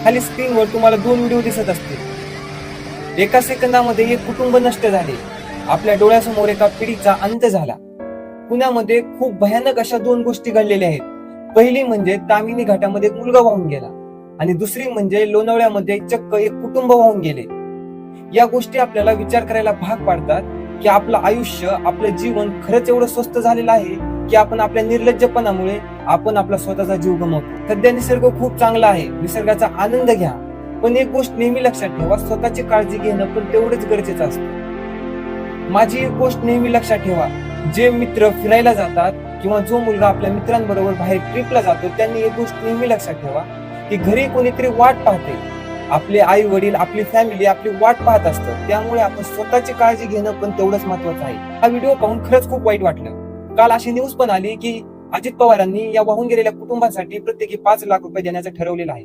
खाली स्क्रीनवर तुम्हाला 2 व्हिडिओ दिसत असतील। एका सेकंदामध्ये एक कुटुंब नष्ट झाले, आपल्या डोळ्यासमोर एका पिढीचा अंत झाला। पुण्यामध्ये खूप भयानक अशा 2 गोष्टी घडलेल्या आहेत। पहिली म्हणजे तामिनी घाटामध्ये एक मुलगा वाहून गेला आणि दुसरी म्हणजे लोणावळ्यामध्ये चक्क एक कुटुंब वाहून गेले। या गोष्टी आपल्याला विचार करायला भाग पाडतात की आपलं आयुष्य, आपलं जीवन खरंच एवढं स्वस्त झालेलं आहे की आपण आपल्या निर्लज्जपणामुळे आपण आपला स्वतःचा जीव गमावतो। सध्या निसर्ग खूप चांगला आहे, निसर्गाचा आनंद घ्या, पण एक गोष्ट नेहमी लक्षात ठेवा, स्वतःची काळजी घेणं पण तेवढंच गरजेचं असतं। माझी एक गोष्ट नेहमी लक्षात ठेवा, जे मित्र फिरायला जातात किंवा जो मुलगा आपल्या मित्रांबरोबर बाहेर ट्रिपला जातो, त्यांनी एक गोष्ट नेहमी लक्षात ठेवा की घरी कोणीतरी वाट पाहते, आपले आई वडील, आपली फॅमिली आपली वाट पाहत असतं। त्यामुळे आपण स्वतःची काळजी घेणं पण तेवढंच महत्वाचं आहे। हा व्हिडिओ पाहून खरंच खूप वाईट वाटलं। काल अशी न्यूज पण आली की अजित पवारांनी या वाहून गेलेल्या कुटुंबासाठी प्रत्येकी 5 लाख रुपये देण्याचं ठरवलेलं आहे।